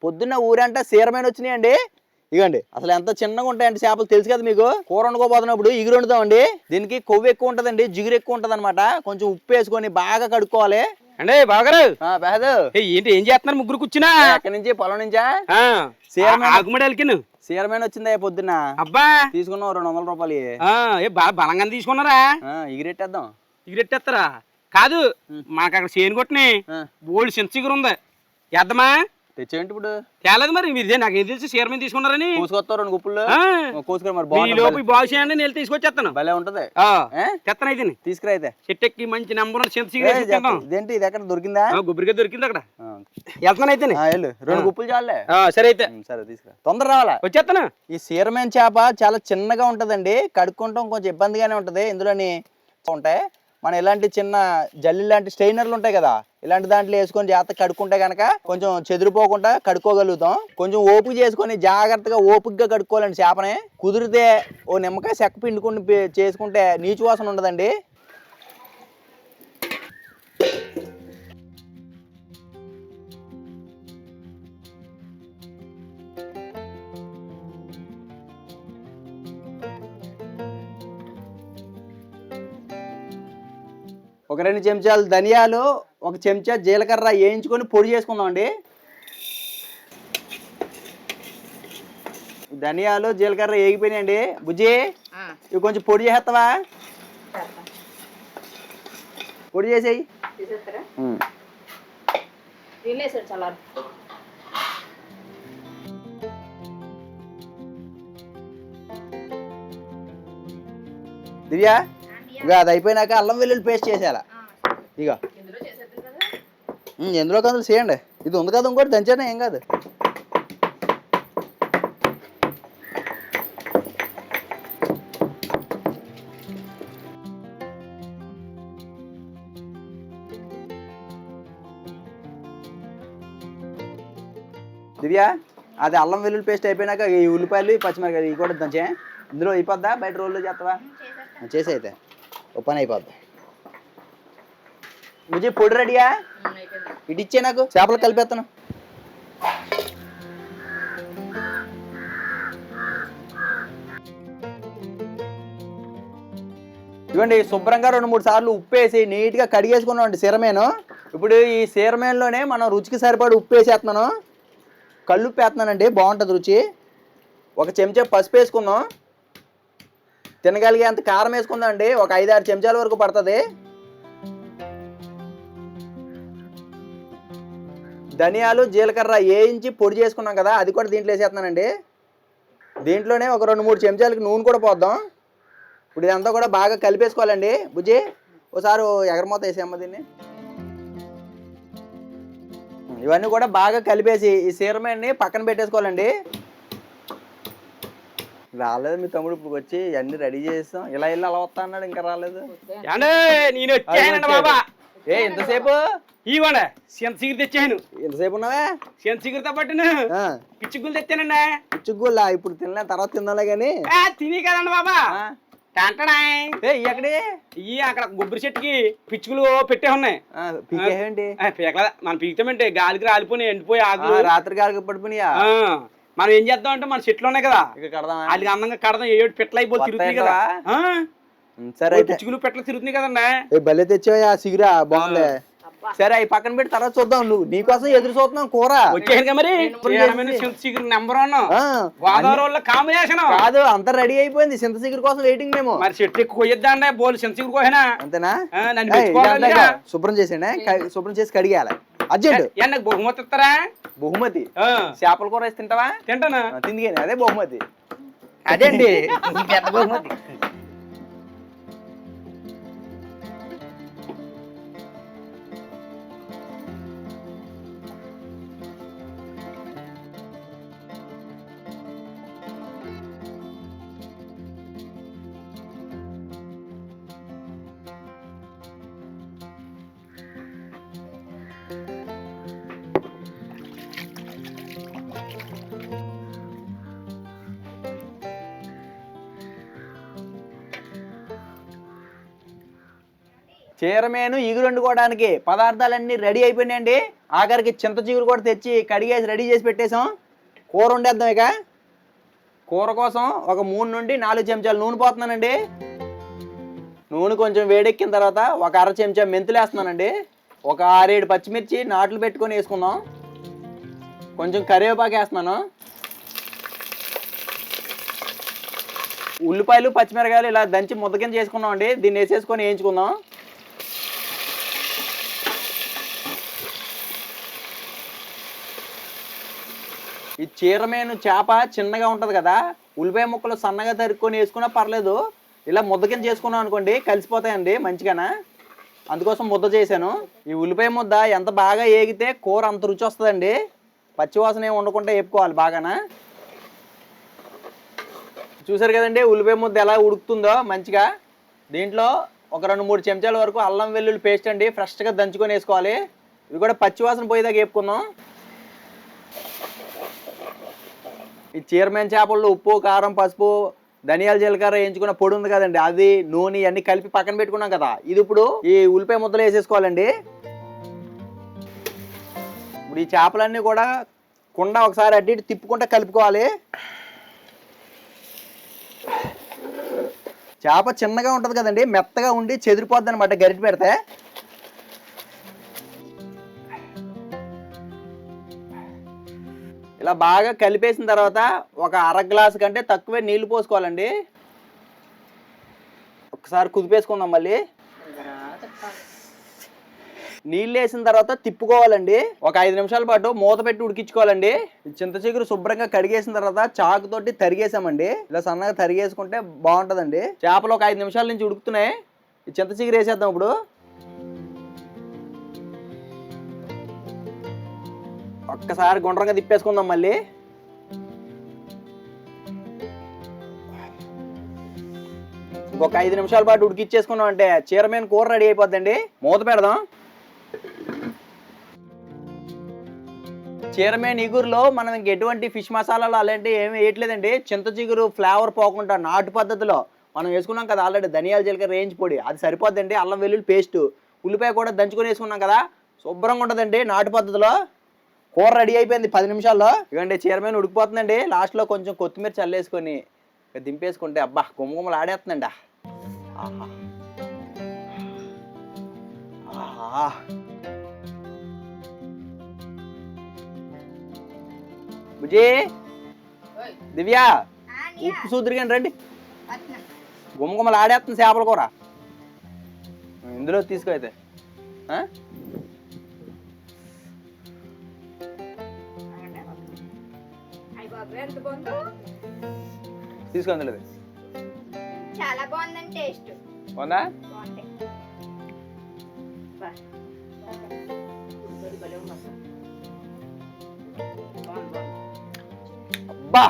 పొద్దున్న ఊరంటే సీరమైన వచ్చినాయండి. ఇగండి అసలు ఎంత చిన్నగా ఉంటాయండి చేపలు, తెలుసు కదా మీకు. కూర వండుకోబోతున్నప్పుడు ఇగురు వండుతామండి. దీనికి కొవ్వు ఎక్కువ ఉంటదండి, జిగురు ఎక్కువ ఉంటది అనమాట. కొంచెం ఉప్పు వేసుకొని బాగా కడుక్కోవాలి అంటే బాగారు. ఏంటి ఏం చేస్తున్నారు ముగ్గురు కూర్చున్నా? ఎక్కడి నుంచి, పొలం నుంచా? ఆగుమడలికి సీరమైన వచ్చిందా పొద్దున్న? అబ్బా తీసుకున్నావు 200 రూపాయలు. బలంగా తీసుకున్నారా? ఎగిరెట్టేద్దాం. ఎగిరెట్టేస్తారా? కాదు, మాకు అక్కడ చేను కొట్టిన బోల్డ్ చింత చిగురు ఉంది, ఎద్దమా? తెచ్చేయండి ఇప్పుడు. తేలేదు మరి మీరు, నాకేం తెలుసు చీరమని తీసుకున్నారని. కోసుకొస్తావు 2 గుప్పులు కోసుకురా. మరి లోపు బాగు చేయండి, నేను తీసుకొచ్చేస్తాను. భలే ఉంటది. తెత్తను అయితే తీసుకురా. అయితే చెట్టెక్కి మంచి నెంబర్ చింత చిగురు ఇదేంటి, ఇది ఎక్కడ దొరికిందా? గుబ్బరిగా దొరికింది అక్కడ. వెళ్తాను అయితే. 2 గుప్పులు చాలే. సరే అయితే. సరే తీసుకురా, తొందర రావాలా. వచ్చేస్తాను. ఈ సీరమైన చేప చాలా చిన్నగా ఉంటదండి, కడుక్కుంటాం కొంచెం ఇబ్బందిగానే ఉంటది. ఇందులోని ఉంటాయి మనం ఇలాంటి చిన్న జల్లి లాంటి స్టెయినర్లు ఉంటాయి కదా, ఇలాంటి దాంట్లో వేసుకొని జాగ్రత్తగా కడుక్కుంటే కనుక కొంచెం చెదిరిపోకుండా కడుక్కోగలుగుతాం. కొంచెం ఓపిక చేసుకొని జాగ్రత్తగా ఓపికగా కడుక్కోవాలండి చేపని. కుదిరితే ఓ నిమ్మకాయ చెక్క పిండుకుని చేసుకుంటే నీచు వాసన ఉండదండి. ఒక 2 చెంచాలు ధనియాలు, 1 చెంచా జీలకర్ర వేయించుకొని పొడి చేసుకుందాం అండి. ధనియాలు జీలకర్ర వేగిపోయినాయండి. బుజ్జి ఇవి కొంచెం పొడి చేస్తావా? పొడి చేసేయి. దివ్యా, ఇక అది అయిపోయినాక అల్లం వెల్లుల్లి పేస్ట్ చేసేయాలా. ఇక ఎందులో కందులు చేయండి. ఇది ఉంది కదా ఇంకోటి దంచేనా, ఏం కాదు. దివ్యా, అది అల్లం వెల్లుల్లి పేస్ట్ అయిపోయినాక ఈ ఉల్లిపాయలు, పచ్చిమిరకాయలు ఇవి కూడా దంచే. ఇందులో అయిపోద్దా? బయట రోల్లో చేస్తావా? చేసి అయితే ఓ పని అయిపోద్ది. విజయ్ పొడి రెడీయా? ఇటు ఇచ్చే నాకు, చేపలు కలిపేస్తాను. ఇవ్వండి, శుభ్రంగా 2-3 సార్లు ఉప్పు వేసి నీట్గా కడిగేసుకున్నామండి సీరమేను. ఇప్పుడు ఈ సీరమేన్లోనే మనం రుచికి సరిపడి ఉప్పు వేసేస్తున్నాను, కల్లుప్పు వేస్తున్నానండి, బాగుంటుంది రుచి. 1 చెంచా పసుపు వేసుకుందాం. తినగలిగే అంత కారం వేసుకుందాం అండి, ఒక 5-6 చెంచాల వరకు పడుతుంది. ధనియాలు జీలకర్ర వేయించి పొడి చేసుకున్నాం కదా, అది కూడా దీంట్లో వేసేస్తున్నానండి. దీంట్లోనే ఒక 2-3 చెంచాలకి నూనె కూడా పోద్దాం. ఇప్పుడు ఇదంతా కూడా బాగా కలిపేసుకోవాలండి. బుజ్జి ఒకసారి ఎగరమూత వేసేయమ్మ దీన్ని. ఇవన్నీ కూడా బాగా కలిపేసి ఈ సీరమేన్ని పక్కన పెట్టేసుకోవాలండి. రాలేదు మీ తమ్ముడు, ఇప్పుడు వచ్చి అన్ని రెడీ చేస్తాం. ఇలా అలా వస్తా అన్నాడు, ఇంకా రాలేదు. ఎంతసేపు? ఇవ్వండి, చింత చిగురు తెచ్చాను. ఎంతసేపు ఉన్నావా? చింత చిగురుతో పట్టిన పిచ్చుగుళ్ళు తెచ్చానండి. పిచ్చుగుళ్ళ ఇప్పుడు తినలే, తర్వాత తినాలే గాని. తిని కదండి బాబా. ఎక్కడి ఇవి అక్కడ కొబ్బరి చెట్టుకి పిచ్చుకులు పెట్టే ఉన్నాయి. పీకేంటి? మనం పీకుతామంటే గాలికి రాలిపోయి ఎండిపోయి ఆకులు రాత్రి గాలికి పడిపోయినాయా? మనం ఏం చేద్దాం అంటే మన చెట్లు ఉన్నాయి కదా, వాళ్ళకి అందంగా కడదాం. ఏడు పెట్ల అయిపోయి తిరుగుతున్నాయి కదా. సరే, పిచ్చుకులు పెట్ల తిరుగుతున్నాయి కదండి. భలే తెచ్చావా సిగురా, బాగుంది. సరే అవి పక్కన పెట్టి తర్వాత చూద్దాం. నువ్వు నీకోసం ఎదురు చూస్తున్నాం. కూర వచ్చాను మరి. నెంబర్ 1 గోదావరి కాంబినేషన్ కాదు, అంతా రెడీ అయిపోయింది. చింత చిగురు కోసం వెయిటింగ్ మేము. మరి చెట్టు ఎక్కువ కొయ్యొద్దా అండి, బోల్ చింత చిగురు కోసేనా? అంతేనా? శుభ్రం చేసేయండి, శుభ్రం చేసి కడిగేయాలి అర్జెంట్. నాకు బహుమతి ఇస్తారా? బహుమతి? చేపల కూర వేసి తింటావా? తింటాను. తిందిగాని అదే బహుమతి. అదేండి బహుమతి. చీరమేను ఇగురు వండుకోవడానికి పదార్థాలన్నీ రెడీ అయిపోయినాయండి. ఆఖరికి చింత చిగురు కూడా తెచ్చి కడిగేసి రెడీ చేసి పెట్టేసాం. కూర వండేద్దాం. ఇక కూర కోసం ఒక 3 నుండి 4 చెంచాలు నూనె పోతున్నానండి. నూనె కొంచెం వేడెక్కిన తర్వాత ఒక అర చెంచా మెంతులు వేస్తున్నానండి. ఒక 6-7 పచ్చిమిర్చి నాట్లు పెట్టుకొని వేసుకుందాం. కొంచెం కరివేపాకు వేస్తున్నాను. ఉల్లిపాయలు పచ్చిమిరకాయలు ఇలా దంచి ముద్ద కింద చేసుకున్నాం అండి. దీన్ని వేసేసుకొని వేయించుకుందాం. ఈ చీరమేను చేప చిన్నగా ఉంటుంది కదా, ఉల్లిపాయ ముక్కలు సన్నగా తరుక్కొని వేసుకున్నా పర్లేదు. ఇలా ముద్ద కింద చేసుకున్నాం అనుకోండి కలిసిపోతాయండి మంచిగానా. అందుకోసం ముద్ద చేశాను. ఈ ఉల్లిపాయ ముద్ద ఎంత బాగా ఏగితే కూర అంత రుచి వస్తుందండి. పచ్చివాసన ఏమి ఉండకుండా వేపుకోవాలి బాగానా. చూసారు కదండి ఉల్లిపాయ ముద్ద ఎలా ఉడుకుతుందో మంచిగా. దీంట్లో ఒక 2-3 చెంచాల వరకు అల్లం వెల్లుల్లి పేస్ట్ అండి ఫ్రెష్గా దంచుకొని వేసుకోవాలి. ఇది కూడా పచ్చివాసన పోయేదాకా వేపుకుందాం. ఈ చీరమేన్ చేపల్లో ఉప్పు కారం పసుపు ధనియాల జీలకర్ర వేయించుకున్న పొడి ఉంది కదండి, అది నూనె అన్ని కలిపి పక్కన పెట్టుకున్నాం కదా. ఇది ఇప్పుడు ఈ ఉల్లిపాయ ముద్దలు వేసేసుకోవాలండి. ఇప్పుడు ఈ చేపలన్నీ కూడా కుండ ఒకసారి అటు ఇటు తిప్పుకుంటూ కలుపుకోవాలి. చేప చిన్నగా ఉంటుంది కదండి, మెత్తగా ఉండి చెదిరిపోద్ది అనమాట గరిటె పెడితే. ఇలా బాగా కలిపేసిన తర్వాత ఒక అర గ్లాసు కంటే తక్కువే నీళ్లు పోసుకోవాలండి. ఒకసారి కుదిపేసుకుందాం. మళ్ళీ నీళ్ళు వేసిన తర్వాత తిప్పుకోవాలండి. ఒక 5 నిమిషాల పాటు మూత పెట్టి ఉడికించుకోవాలండి. చింత చిగురు శుభ్రంగా కడిగేసిన తర్వాత చాకుతోటి తరిగేసామండి. ఇలా సన్నగా తరిగేసుకుంటే బాగుంటుందండి. చేపలు ఒక 5 నిమిషాల నుంచి ఉడుకుతున్నాయి. ఈ చింత చిగురు వేసేద్దాం ఇప్పుడు. ఒక్కసారి గుండ్రంగా తిప్పేసుకుందాం. మళ్ళీ ఇంకొక 5 నిమిషాల పాటు ఉడికిచ్చేసుకున్నాం అంటే చీరమేన్ కూర రెడీ అయిపోద్దండి. మూత పెడదాం. చీరమేన్ ఇగురులో మనం ఇంక ఎటువంటి ఫిష్ మసాలాలు అలాంటివి ఏమి వేయట్లేదండి. చింత చిగురు ఫ్లేవర్ పోకుండా నాటు పద్ధతిలో మనం వేసుకున్నాం కదా ఆల్రెడీ ధనియాల జీలకర్ర రేంజ్ పొడి, అది సరిపోద్దండి. అల్లం వెల్లుల్లి పేస్ట్ ఉల్లిపాయ కూడా దంచుకొని వేసుకున్నాం కదా, శుభ్రంగా ఉంటుందండి నాటు పద్ధతిలో. కూర రెడీ అయిపోయింది 10 నిమిషాల్లో. ఇవ్వండి చీరమేన్ ఉడికిపోతుందండి. లాస్ట్లో కొంచెం కొత్తిమీర చల్లేసుకొని దింపేసుకుంటే అబ్బా గుమ్మగుమ్మలు ఆడేస్తుందండి. ఆహా ఆహా. బుజీ దివ్య ఉప్పు సూదురుగాని రండి. గుమ్మగుమ్మలు ఆడేస్తుంది చేపల కూర. ఇందులో తీసుకో అయితే. తీసుకో అందులో. చాలా బాగుందండి టేస్ట్. బాగుందా? అబ్బా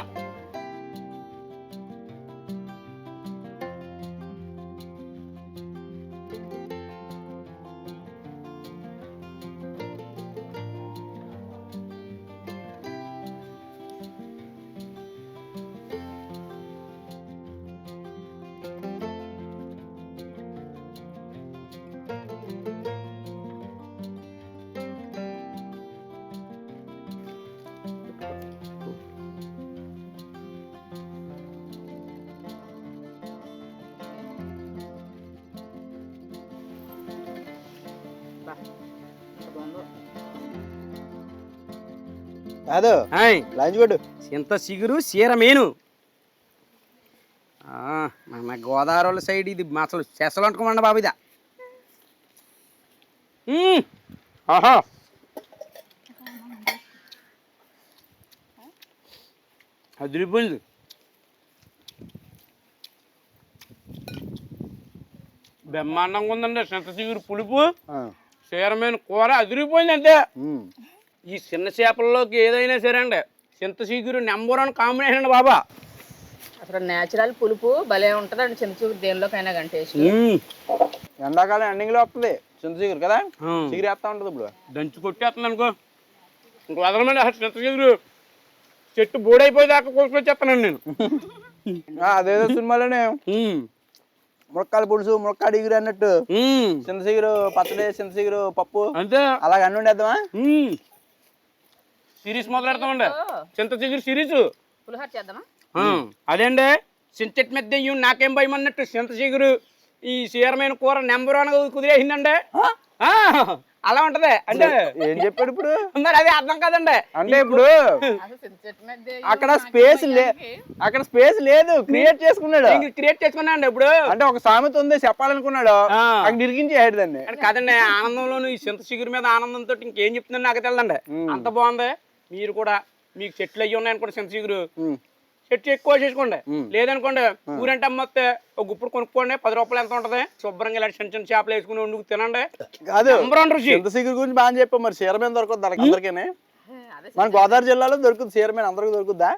కాదు లంచ్ కొట్టు. చింత చిగురు చీరమేను మన గోదావరి సైడ్ ఇది అసలు చెసలు అనుకోమండి బాబు. ఇదా ఆహా అదిరిపోయింది. బ్రహ్మాండంగా ఉందండి. చింత చిగురు పులుపు చీరమేను కూర అదిరిపోయింది అంతే. ఈ చిన్న చేపల్లోకి ఏదైనా సరే అండి చింత చిగురు నెంబర్ 1 కాంబినేషన్ అండి బాబా. అసలు నేచురల్ పులుపు భలే ఉంటుందండి చింత చిగురు దేనిలోకైనా కానీ టేస్ట్. ఎండాకాలం ఎండింగ్ లో వస్తుంది చింత చిగురు కదా, చిగురు వేస్తా ఉంటుంది. ఇప్పుడు దంచి కొట్టేస్తుంది అనుకో ఇంక వదలమండి. అసలు చింత చిగురు చెట్టు బోడైపోయేదాకా కోసుకొచ్చేస్తానండి నేను. అదేదో సినిమాలోనే ములక్కాడ పులుసు ములక్కాడ ఇగురు అన్నట్టు ఉమ్, చింతసిగురు పచ్చడి చింతసిగురు పప్పు అంతే అలాగ అన్ని ఉండేద్దామా? సిరీస్ మొదలెడతామండి చింత చిగురు సిరీస్ పులిహోర చేద్దామా? అదేండి చింతటి మీద దెయ్యం నాకేం భయం అన్నట్టు చింత చిగురు ఈ చీరమైన కూర నెంబర్ 1 కుదిరేసిందండి. అలా ఉంటది అంటే ఏం చెప్పాడు ఇప్పుడు? మరి అదే అర్థం కాదండి. అంటే ఇప్పుడు అసలు చింత చెట్టు మీద అక్కడ స్పేస్ అక్కడ స్పేస్ లేదు, క్రియేట్ చేసుకున్నాడు. క్రియేట్ చేసుకున్నా అండి ఇప్పుడు. అంటే ఒక సామెత ఉంది చెప్పాలనుకున్నాడు, ఆ. అక్కడ ఇరికించేయాడు దాన్ని. అంటే కాదండి, ఆనందంలోను ఈ చింత చిగురు మీద ఆనందంతో ఇంకేం చెప్తుందని నాకు తెలదండి. అంత బాగుంది. మీరు కూడా మీకు చెట్లు అయ్యి ఉన్నాయనుకోండి చింత చిగురు చెట్టు ఎక్కువ చేసుకోండి. లేదనుకోండి ఊరంటే అమ్మొస్తే ఒక గుప్పుడు కొనుక్కోండి, 10 రూపాయలు ఎంత ఉంటది. శుభ్రంగా ఇలా చిన్న చిన్న చేపలు వేసుకుని వండుకు తినండి. కాదు రుచి. చింతసిగురు గురించి బాగా చెప్పాం. మరి చీరమైన దొరకదు దానికి అందరికీ. మన గోదావరి జిల్లాలో దొరుకుతుంది చీరమైన, అందరికి దొరుకుద్దా?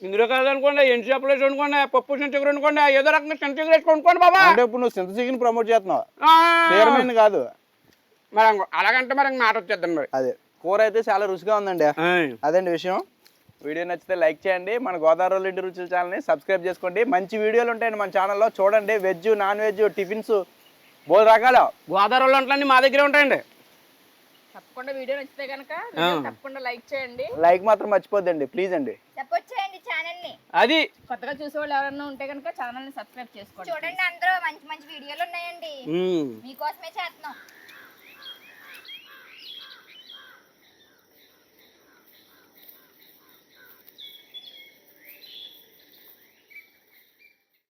ఇందులో కాదనుకోండి ఎండు చేపలు వేసి వండుకోండి, పప్పు చింత చిగురు వండుకోండి, ఏదో రకంగా చింత చిగురు వేసి వండుకోండి బాబా. అంటే ఇప్పుడు నువ్వు చింతసిగురిని ప్రమోట్ చేస్తున్నావు, చీరమైన కాదు. మరి అలాగంటే మరి మాట వచ్చేద్దాం మరి. అదే కూర అయితే చాలా రుచిగా ఉందండి. అదండి విషయం. వీడియో నచ్చితే లైక్ చేయండి. మన గోదావరి ఇంటి రుచుల ఛానల్ని సబ్స్క్రైబ్ చేసుకోండి. మంచి వీడియోలు ఉంటాయండి మన ఛానల్లో, చూడండి. వెజ్ నాన్ వెజ్ టిఫిన్స్ బోల్ రకాల గోదావరి వంటలన్నీ మా దగ్గరే ఉంటాయండి. తప్పకుండా వీడియో నచ్చితే కనుక తప్పకుండా లైక్ చేయండి. లైక్ మాత్రం మర్చిపోద్దండి ప్లీజ్ అండి. సపోర్ట్ చేయండి ఛానల్ ని. అది కొత్తగా చూసేవాళ్ళు ఎవరైనా ఉంటే కనుక ఛానల్ ని సబ్స్క్రైబ్ చేసుకోండి. చూడండి అందరూ మంచి మంచి వీడియోలు ఉన్నాయండి, మీకోసమే చేస్తున్నాం.